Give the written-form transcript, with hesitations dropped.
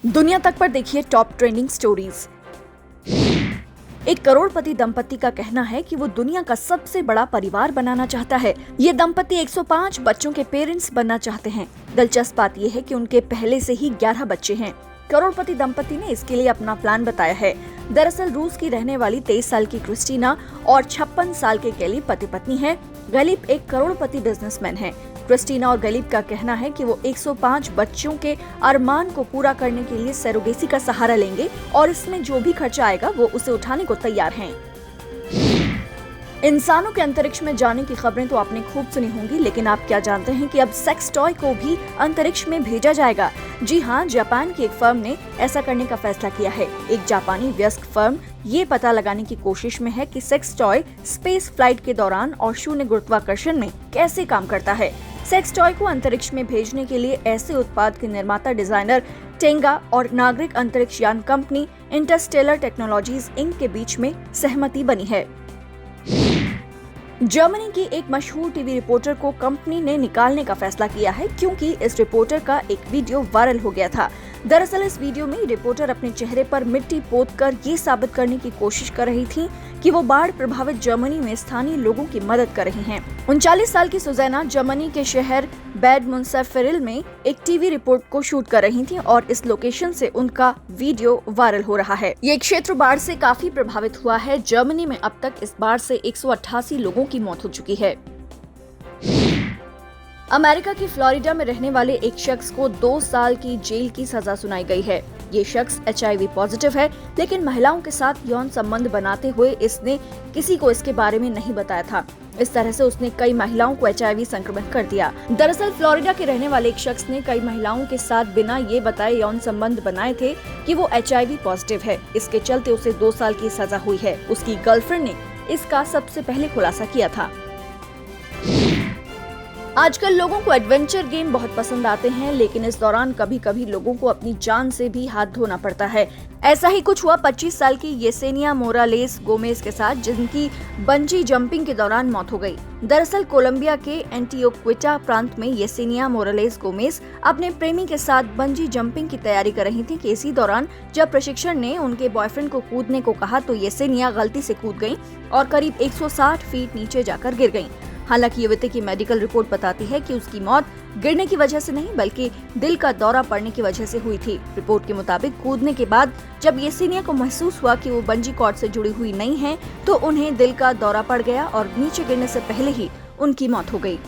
दुनिया तक पर देखिए टॉप ट्रेंडिंग स्टोरीज। एक करोड़पति दंपति का कहना है कि वो दुनिया का सबसे बड़ा परिवार बनाना चाहता है। ये दंपति 105 बच्चों के पेरेंट्स बनना चाहते हैं। दिलचस्प बात ये है कि उनके पहले से ही 11 बच्चे हैं। करोड़पति दंपति ने इसके लिए अपना प्लान बताया है। दरअसल रूस की रहने वाली 23 साल की क्रिस्टीना और 56 साल के गैलिब पति पत्नी है। गैलिब एक करोड़पति बिजनेसमैन है। क्रिस्टीना और गैलिब का कहना है कि वो 105 बच्चों के अरमान को पूरा करने के लिए सरोगेसी का सहारा लेंगे और इसमें जो भी खर्चा आएगा वो उसे उठाने को तैयार हैं। इंसानों के अंतरिक्ष में जाने की खबरें तो आपने खूब सुनी होंगी, लेकिन आप क्या जानते हैं कि अब सेक्स टॉय को भी अंतरिक्ष में भेजा जाएगा? जी हाँ, जापान की एक फर्म ने ऐसा करने का फैसला किया है। एक जापानी वयस्क फर्म ये पता लगाने की कोशिश में है कि सेक्स टॉय स्पेस फ्लाइट के दौरान और शून्य गुरुत्वाकर्षण में कैसे काम करता है। सेक्स टॉय को अंतरिक्ष में भेजने के लिए ऐसे उत्पाद के निर्माता डिजाइनर टेंगा और नागरिक अंतरिक्ष यान कंपनी इंटरस्टेलर टेक्नोलॉजीज इंक के बीच में सहमति बनी है। जर्मनी की एक मशहूर टीवी रिपोर्टर को कंपनी ने निकालने का फैसला किया है, क्योंकि इस रिपोर्टर का एक वीडियो वायरल हो गया था। दरअसल इस वीडियो में रिपोर्टर अपने चेहरे पर मिट्टी पोतकर ये साबित करने की कोशिश कर रही थी कि वो बाढ़ प्रभावित जर्मनी में स्थानीय लोगों की मदद कर रही हैं। 39 साल की सुजैना जर्मनी के शहर बैड मुंसरफेरिल में एक टीवी रिपोर्ट को शूट कर रही थी और इस लोकेशन से उनका वीडियो वायरल हो रहा है। ये क्षेत्र बाढ़ से काफी प्रभावित हुआ है। जर्मनी में अब तक इस बाढ़ से 188 लोगों की मौत हो चुकी है। अमेरिका की फ्लोरिडा में रहने वाले एक शख्स को 2 साल की जेल की सजा सुनाई गई है। ये शख्स HIV पॉजिटिव है, लेकिन महिलाओं के साथ यौन संबंध बनाते हुए इसने किसी को इसके बारे में नहीं बताया था। इस तरह से उसने कई महिलाओं को HIV संक्रमित कर दिया। दरअसल फ्लोरिडा के रहने वाले एक शख्स ने कई महिलाओं के साथ बिना ये बताए यौन संबंध बनाए थे कि वो HIV पॉजिटिव है। इसके चलते उसे 2 साल की सजा हुई है। उसकी गर्लफ्रेंड ने इसका सबसे पहले खुलासा किया था। आजकल लोगों को एडवेंचर गेम बहुत पसंद आते हैं, लेकिन इस दौरान कभी कभी लोगों को अपनी जान से भी हाथ धोना पड़ता है। ऐसा ही कुछ हुआ 25 साल की येसेनिया मोरालेस गोमेज के साथ, जिनकी बंजी जंपिंग के दौरान मौत हो गई। दरअसल कोलंबिया के एंटीओक्विटा प्रांत में येसेनिया मोरालेस गोमेज अपने प्रेमी के साथ बंजी जंपिंग की तैयारी कर रही थी कि इसी दौरान जब प्रशिक्षण ने उनके बॉयफ्रेंड को कूदने को कहा तो येसेनिया गलती से कूद गयी और करीब 160 फीट नीचे जाकर गिर गयी। हालांकि युवती की मेडिकल रिपोर्ट बताती है कि उसकी मौत गिरने की वजह से नहीं, बल्कि दिल का दौरा पड़ने की वजह से हुई थी। रिपोर्ट के मुताबिक कूदने के बाद जब येसेनिया को महसूस हुआ कि वो बंजी कॉर्ड से जुड़ी हुई नहीं है, तो उन्हें दिल का दौरा पड़ गया और नीचे गिरने से पहले ही उनकी मौत हो गई।